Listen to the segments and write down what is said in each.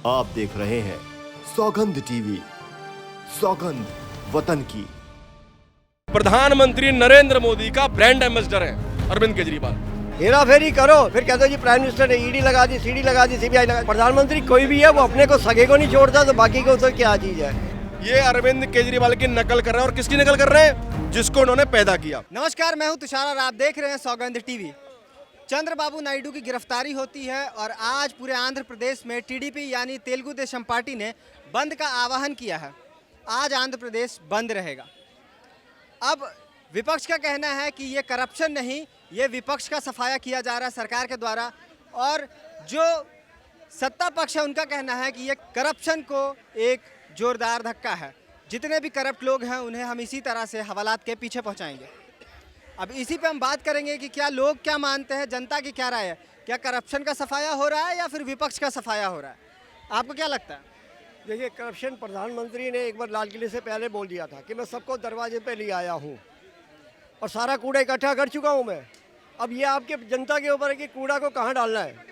आप देख रहे हैं सौगंध टीवी, सौगंध वतन की। प्रधानमंत्री नरेंद्र मोदी का ब्रांड एम्बेसडर है अरविंद केजरीवाल। हेरा फेरी करो, फिर कहते हो जी प्राइम मिनिस्टर ने ईडी लगा दी, सीडी लगा दी, सीबीआई लगा दी। प्रधानमंत्री कोई भी है, वो अपने को सगे को नहीं छोड़ता, तो बाकी को तो क्या चीज है। ये अरविंद केजरीवाल की नकल कर रहे हैं, और किसकी नकल कर रहे हैं? जिसको उन्होंने पैदा किया। नमस्कार, मैं हूं तुषार और आप देख रहे हैं सौगंध टीवी। चंद्रबाबू नायडू की गिरफ्तारी होती है और आज पूरे आंध्र प्रदेश में टीडीपी यानी तेलुगु देशम पार्टी ने बंद का आह्वान किया है। आज आंध्र प्रदेश बंद रहेगा। अब विपक्ष का कहना है कि ये करप्शन नहीं, ये विपक्ष का सफाया किया जा रहा है सरकार के द्वारा, और जो सत्ता पक्ष है उनका कहना है कि ये करप्शन को एक जोरदार धक्का है। जितने भी करप्ट लोग हैं उन्हें हम इसी तरह से हवालात के पीछे पहुंचाएंगे। अब इसी पे हम बात करेंगे कि क्या लोग क्या मानते हैं, जनता की क्या राय है, क्या करप्शन का सफाया हो रहा है या फिर विपक्ष का सफाया हो रहा है? आपको क्या लगता है? देखिए, करप्शन प्रधानमंत्री ने एक बार लाल किले से पहले बोल दिया था कि मैं सबको दरवाजे पे ले आया हूँ और सारा कूड़ा इकट्ठा कर चुका हूँ मैं। अब ये आपके जनता के ऊपर है कि कूड़ा को कहाँ डालना है।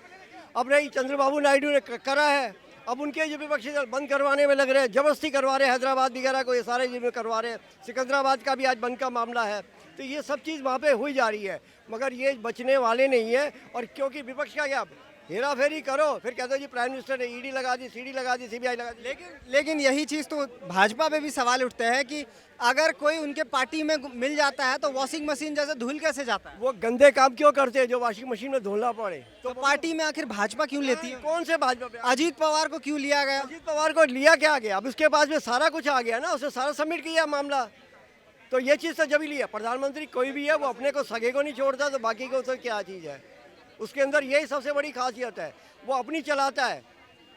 अब नहीं, चंद्रबाबू नायडू ने करा है, अब उनके जो विपक्षी दल बंद करवाने में लग रहे हैं, जबरदस्ती करवा रहे हैं। हैदराबाद वगैरह को ये सारे जिले में करवा रहे हैं, सिकंदराबाद का भी आज बंद का मामला है। तो ये सब चीज़ वहाँ पे हुई जा रही है, मगर ये बचने वाले नहीं है। और क्योंकि विपक्ष का क्या, हेरा फेरी करो, फिर कहते हो जी प्राइम मिनिस्टर ने ईडी लगा दी, सीडी लगा दी, सीबीआई लगा दी। लेकिन यही चीज़ तो भाजपा पे भी सवाल उठते हैं कि अगर कोई उनके पार्टी में मिल जाता है तो वॉशिंग मशीन जैसे धुल कैसे जाता है? वो गंदे काम क्यों करते हैं जो वॉशिंग मशीन में धुलना पड़े? तो पार्टी में आखिर भाजपा क्यों लेती है? कौन से भाजपा पे? अजीत पवार को क्यों लिया गया? अजीत पवार को लिया क्या गया? अब उसके पास में सारा कुछ आ गया ना, उसने सारा सबमिट किया मामला। तो ये चीज़ तो जब ही लिया। प्रधानमंत्री कोई भी है, वो अपने को सगे को नहीं छोड़ता, तो बाकी को तो क्या चीज़ है। उसके अंदर यही सबसे बड़ी खासियत है, वो अपनी चलाता है,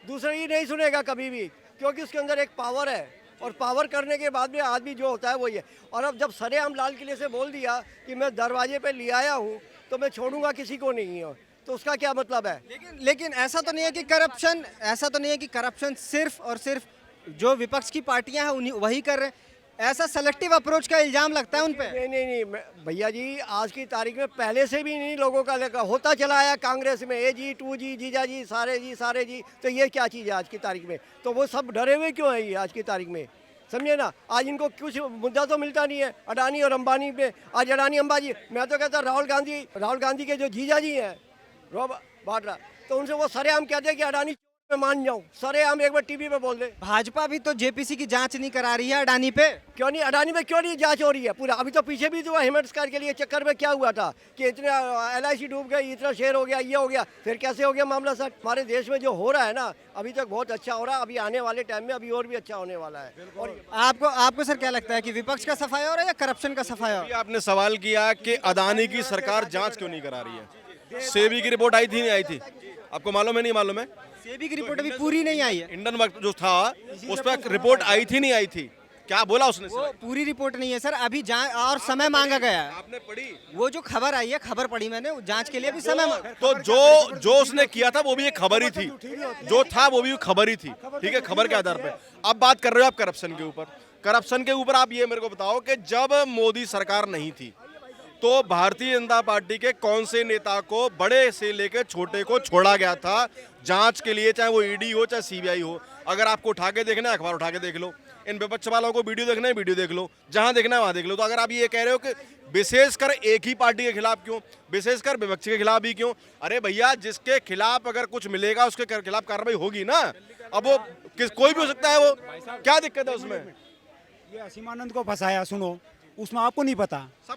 दूसरे ही नहीं सुनेगा कभी भी, क्योंकि उसके अंदर एक पावर है। और पावर करने के बाद में आदमी जो होता है वही है। और अब जब सरेआम लाल किले से बोल दिया कि मैं दरवाजे पे ले आया हूँ, तो मैं छोड़ूंगा किसी को नहीं है, तो उसका क्या मतलब है? लेकिन ऐसा तो नहीं है कि करप्शन सिर्फ और सिर्फ जो विपक्ष की पार्टियां हैं उन्हीं वही कर रहे हैं। ऐसा सेलेक्टिव अप्रोच का इल्जाम लगता है उन पे। नहीं भैया जी, आज की तारीख में पहले से भी नहीं लोगों का लगा होता चला आया कांग्रेस में, ए जी, टू जी, जीजा जी, सारे जी। तो ये क्या चीज़ है आज की तारीख में? तो वो सब डरे हुए क्यों है ये आज की तारीख में? समझे ना, आज इनको कुछ मुद्दा तो मिलता नहीं है अडानी और अंबानी पे। आज अडानी अंबानी, मैं तो कहता राहुल गांधी के जो जीजा जी हैं रॉबर्ट वाड्रा, तो उनसे वो सरेआम कहते हैं कि अडानी मैं मान जाऊं, सरेआम एक बार टीवी पे बोल दे। भाजपा भी तो जेपीसी की जांच नहीं करा रही है अडानी पे। क्यों नहीं? अडानी में क्यों नहीं जांच हो रही है पूरा? अभी तो पीछे भी तो हेमंत के लिए चक्कर में क्या हुआ था कि इतने LIC डूब गई, इतना शेयर हो गया, ये हो गया, फिर कैसे हो गया मामला सर? हमारे देश में जो हो रहा है ना, अभी तक बहुत अच्छा हो रहा है, अभी आने वाले टाइम में अभी और भी अच्छा होने वाला है। और आपको सर क्या लगता है कि विपक्ष का सफाया हो रहा है या करप्शन का सफाया हो रहा है? आपने सवाल किया कि अदानी की सरकार जांच क्यों नहीं करा रही है। सेबी की रिपोर्ट आई थी, नहीं आई थी? आपको मालूम है? नहीं मालूम है? सेबी की रिपोर्ट अभी पूरी नहीं आई है। इंडियन वक्त जो था उस पर रिपोर्ट आई थी, नहीं आई थी? क्या बोला उसने? वो पूरी रिपोर्ट नहीं है सर, अभी जांच और समय मांगा गया है। आपने पढ़ी? वो जो खबर आई है, खबर पढ़ी मैंने, जांच के लिए भी समय मांगा। तो जो उसने किया था वो भी एक खबर ही थी, जो था वो भी खबर ही थी, ठीक है, खबर के आधार पे। अब बात कर रहे हो आप करप्शन के ऊपर। करप्शन के ऊपर आप ये मेरे को बताओ कि जब मोदी सरकार नहीं थी तो भारतीय जनता पार्टी के कौन से नेता को, बड़े से लेकर छोटे को, छोड़ा गया था जांच के लिए, चाहे वो ईडी हो चाहे सीबीआई हो? अगर आपको उठा के देखना है, अखबार उठा के देख लो। इन विपक्ष वालों को वीडियो देखना है, वीडियो देख लो, जहां देखना है वहां देख लो। तो अगर आप ये कह रहे हो कि विशेषकर एक ही पार्टी के खिलाफ क्यों, विशेषकर विपक्ष के खिलाफ ही क्यों? अरे भैया, जिसके खिलाफ अगर कुछ मिलेगा उसके खिलाफ कार्रवाई होगी ना। अब वो कोई भी हो सकता है, वो क्या दिक्कत है उसमें? ये असीमानंद को फंसाया, सुनो, उसमें आपको नहीं पता,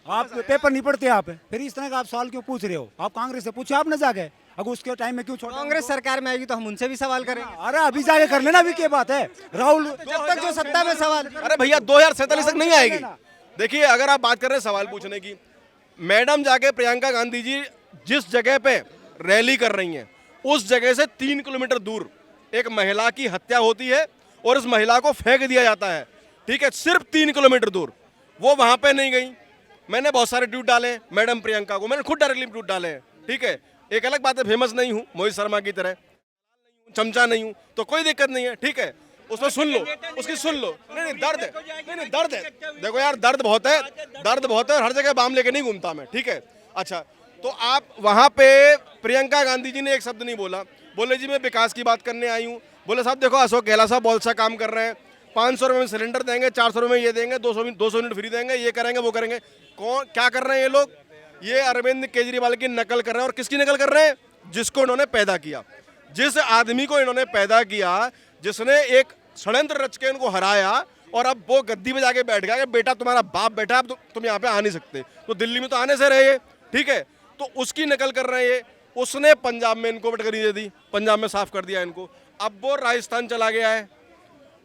आप पेपर नहीं पढ़ते आप, फिर इस तरह का आप सवाल क्यों पूछ रहे हो? आप कांग्रेस से पूछे आप न जाके, अगर उसके टाइम में क्यों छोड़ा? कांग्रेस सरकार में आएगी तो हम उनसे भी सवाल करेंगे। अरे अभी जाके कर लेना, अभी क्या बात है राहुल, जब तक जो सत्ता में सवाल। अरे भैया 2047 तक नहीं आएगी। देखिए, अगर आप बात कर रहे हैं सवाल पूछने की, मैडम जाके प्रियंका गांधी जी जिस जगह पे रैली कर रही हैं उस जगह से 3 किलोमीटर दूर एक महिला की हत्या होती है और उस महिला को फेंक दिया जाता है, ठीक है, सिर्फ 3 किलोमीटर दूर। वो वहां पे नहीं गई। मैंने बहुत सारे ट्वीट डाले मैडम प्रियंका को, मैंने खुद डायरेक्टली ट्वीट डाले हैं, ठीक है। एक अलग बात है, फेमस नहीं हूं मोहित शर्मा की तरह, चमचा नहीं हूं, तो कोई दिक्कत नहीं है, ठीक है। उसमें सुन लो, उसकी सुन लो। नहीं दर्द है, नहीं दर्द है, देखो यार दर्द बहुत है, और हर जगह बाम लेके नहीं घूमता मैं, ठीक है। अच्छा, तो आप वहां पे प्रियंका गांधी जी ने एक शब्द नहीं बोला, बोले जी मैं विकास की बात करने आई हूँ, बोले साहब देखो अशोक गहलोत साहब बहुत अच्छा काम कर रहे हैं, 500 रुपये में सिलेंडर देंगे, 400 रुपये में ये देंगे, 200 यूनिट फ्री देंगे, ये करेंगे वो करेंगे। कौन क्या कर रहे हैं ये लोग? ये अरविंद केजरीवाल की नकल कर रहे हैं। और किसकी नकल कर रहे हैं? जिसको इन्होंने पैदा किया, जिस आदमी को इन्होंने पैदा किया, जिसने एक षड्यंत्र रच के इनको हराया, और अब वो गद्दी पे जाके बैठ गया कि बेटा तुम्हारा बाप बैठा, अब तुम यहाँ पे आ नहीं सकते, तो दिल्ली में तो आने से रहे, ठीक है, तो उसकी नकल कर रहे हैं ये। उसने पंजाब में इनको बटकरी दे दी, पंजाब में साफ कर दिया इनको। अब वो राजस्थान चला गया है,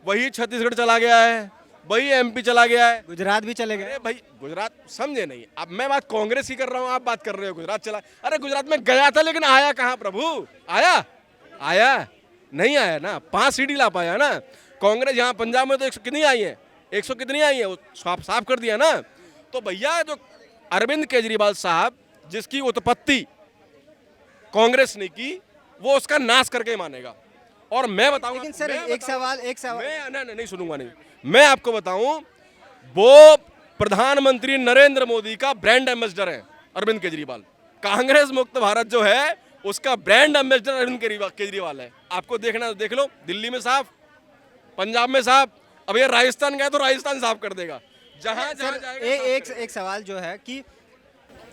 वही छत्तीसगढ़ चला गया है, वही एमपी चला गया है, गुजरात भी चले गए। अरे भाई गुजरात समझे नहीं। अब मैं बात कांग्रेस की कर रहा हूँ, आप बात कर रहे हो गुजरात चला। अरे गुजरात में गया था लेकिन आया कहाँ प्रभु? आया नहीं आया ना, 5 सीट ही ला पाया ना। कांग्रेस यहाँ पंजाब में तो 100 कितनी आई है, 100 कितनी आई है, वो साफ कर दिया ना। तो भैया जो अरविंद केजरीवाल साहब जिसकी उत्पत्ति कांग्रेस ने की, वो उसका नाश करके मानेगा। और मैं बताऊंगा, लेकिन सर एक सवाल मैं नहीं सुनूंगा, नहीं। मैं आपको बताऊं, वो प्रधानमंत्री नरेंद्र मोदी का ब्रांड एम्बेसडर है अरविंद केजरीवाल। कांग्रेस मुक्त भारत जो है उसका ब्रांड एम्बेसडर अरविंद केजरीवाल है। आपको देखना तो देख लो, दिल्ली में साफ, पंजाब में साफ, अब ये राजस्थान गया तो राजस्थान साफ कर देगा। जहां सर जाएगा एक सवाल जो है कि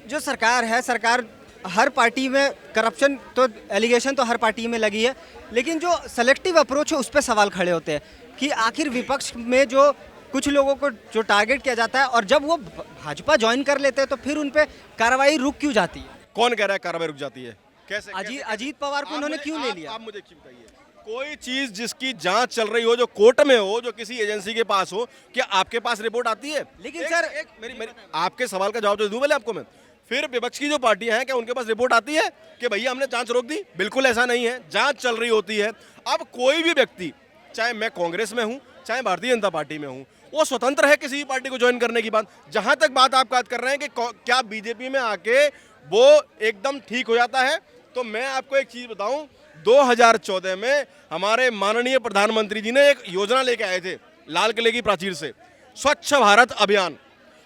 जो सरकार है, सरकार हर पार्टी में करप्शन तो एलिगेशन तो हर पार्टी में लगी है, लेकिन जो सेलेक्टिव अप्रोच है उस पर सवाल खड़े होते हैं कि आखिर विपक्ष में जो कुछ लोगों को जो टारगेट किया जाता है, और जब वो भाजपा ज्वाइन कर लेते हैं तो फिर उन पे कार्रवाई रुक क्यों जाती है? कौन कह रहा है कार्रवाई रुक जाती है? कैसे? अजीत पवार को उन्होंने क्यों ले लिया? आप मुझे बताइए, कोई चीज जिसकी जांच चल रही हो, जो कोर्ट में हो, जो किसी एजेंसी के पास हो, क्या आपके पास रिपोर्ट आती है? लेकिन सर मेरी आपके सवाल का जवाब तो दूं पहले आपको मैं। फिर विपक्ष की जो पार्टियां हैं, क्या उनके पास रिपोर्ट आती है कि भैया हमने जांच रोक दी? बिल्कुल ऐसा नहीं है, जांच चल रही होती है। अब कोई भी व्यक्ति, चाहे मैं कांग्रेस में हूं, चाहे भारतीय जनता पार्टी में हूं, वो स्वतंत्र है किसी भी पार्टी को ज्वाइन करने की बात। जहां तक बात आप बात कर रहे हैं कि क्या बीजेपी में आके वो एकदम ठीक हो जाता है, तो मैं आपको एक चीज बताऊं, 2014 में हमारे माननीय प्रधानमंत्री जी ने एक योजना लेके आए थे लाल किले की प्राचीर से, स्वच्छ भारत अभियान।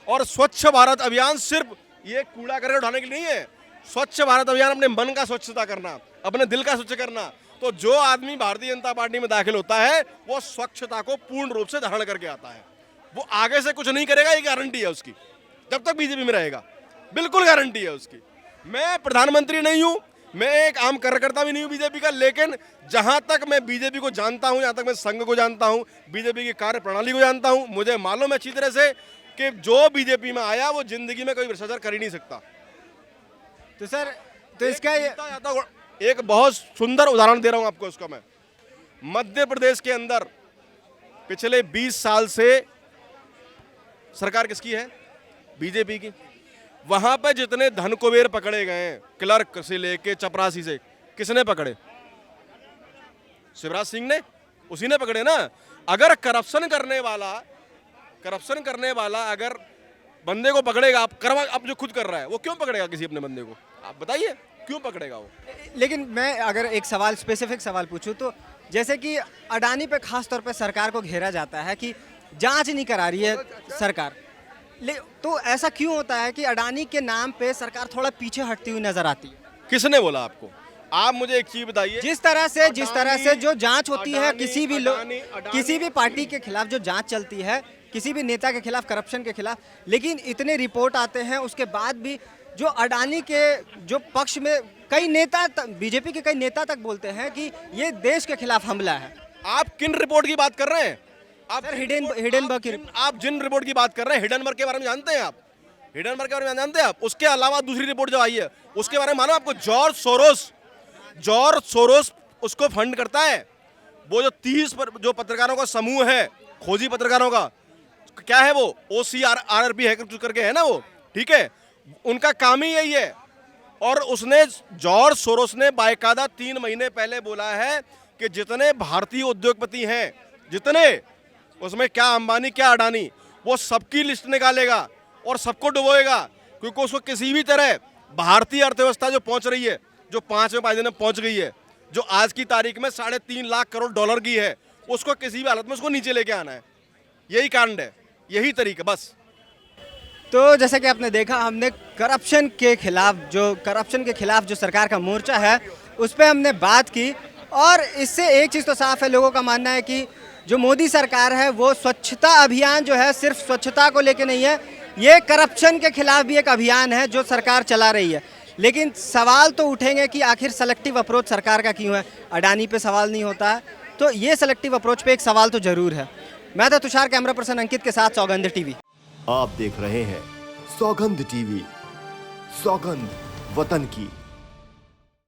और स्वच्छ भारत अभियान सिर्फ ये कूड़ा करके उठाने के लिए नहीं है। स्वच्छ भारत अभियान अपने मन का स्वच्छता करना, अपने दिल का स्वच्छ करना। तो जो आदमी भारतीय जनता पार्टी में दाखिल होता है, वो स्वच्छता को पूर्ण रूप से धारण करके आता है। वो आगे से कुछ नहीं करेगा, ये गारंटी है उसकी, जब तक बीजेपी में रहेगा, बिल्कुल गारंटी है उसकी। मैं प्रधानमंत्री नहीं हूं, मैं एक आम कार्यकर्ता भी नहीं हूं बीजेपी का, लेकिन जहां तक मैं बीजेपी को जानता हूं, जहां तक मैं संघ को जानता हूं, बीजेपी की कार्य प्रणाली को जानता हूं, मुझे मालूम है अच्छी तरह से कि जो बीजेपी में आया वो जिंदगी में कोई भ्रष्टाचार कर ही नहीं सकता। तो सर तो इसका एक बहुत सुंदर उदाहरण दे रहा हूं आपको इसका मैं। मध्य प्रदेश के अंदर पिछले 20 साल से सरकार किसकी है? बीजेपी की। वहां पर जितने धन कुबेर पकड़े गए हैं, क्लर्क से लेके चपरासी से, किसने पकड़े? शिवराज सिंह ने, उसी ने पकड़े ना। अगर करप्शन करने वाला अगर बंदे को पकड़ेगा, अब जो खुद कर रहा है, वो क्यों पकड़ेगा किसी अपने बंदे को? आप बताइए क्यों पकड़ेगा वो? लेकिन मैं अगर एक सवाल, स्पेसिफिक सवाल पूछूं तो जैसे कि अडानी पे खास तौर पे सरकार को घेरा जाता है कि जांच नहीं करा रही है सरकार, तो ऐसा क्यों होता है कि अडानी के नाम पे सरकार थोड़ा पीछे हटती हुई नजर आती है? किसने बोला आपको? आप मुझे एक चीज बताइए। जिस तरह से जो जांच होती है किसी भी पार्टी के खिलाफ, जो जांच चलती है किसी भी नेता के खिलाफ, करप्शन के खिलाफ, लेकिन इतने रिपोर्ट आते हैं, उसके बाद भी जो अडानी के जो पक्ष में कई नेता, बीजेपी के कई नेता तक बोलते हैं कि ये देश के खिलाफ हमला है। आप किन रिपोर्ट की बात कर रहे हैं? आप हिडेनबर्ग की, आप जिन रिपोर्ट की बात कर रहे हैं, हिडेनबर्ग के बारे में जानते हैं आप? हिडेनबर्ग के बारे में जानते हैं आप? उसके अलावा दूसरी रिपोर्ट जो आई है उसके बारे में मालूम आपको? जॉर्ज सोरोस उसको फंड करता है। वो जो 30 जो पत्रकारों का समूह है, खोजी पत्रकारों का, क्या है वो? OCRRP है करके है ना वो, ठीक है, उनका काम ही यही है। और उसने, जॉर्ज सोरोस ने बाकायदा 3 महीने पहले बोला है कि जितने भारतीय उद्योगपति हैं, जितने, उसमें क्या अंबानी क्या अडानी, वो सबकी लिस्ट निकालेगा और सबको डुबोएगा, क्योंकि उसको किसी भी तरह भारतीय अर्थव्यवस्था जो पहुंच रही है, जो 5वें पायदान में पहुंच गई है, जो आज की तारीख में $3.5 लाख करोड़ डॉलर की है, उसको किसी भी हालत में उसको नीचे लेके आना है। यही कांड है, यही तरीका बस। तो जैसा कि आपने देखा, हमने करप्शन के खिलाफ जो सरकार का मोर्चा है उस पर हमने बात की और इससे एक चीज़ तो साफ है, लोगों का मानना है कि जो मोदी सरकार है वो स्वच्छता अभियान जो है सिर्फ स्वच्छता को लेके नहीं है, ये करप्शन के खिलाफ भी एक अभियान है जो सरकार चला रही है। लेकिन सवाल तो उठेंगे कि आखिर सेलेक्टिव अप्रोच सरकार का क्यों है। अडानी पे सवाल नहीं होता है, तो ये सेलेक्टिव अप्रोच पे एक सवाल तो जरूर है। मैं था तुषार, कैमरा पर्सन अंकित के साथ सौगंध टीवी। आप देख रहे हैं सौगंध टीवी, सौगंध वतन की।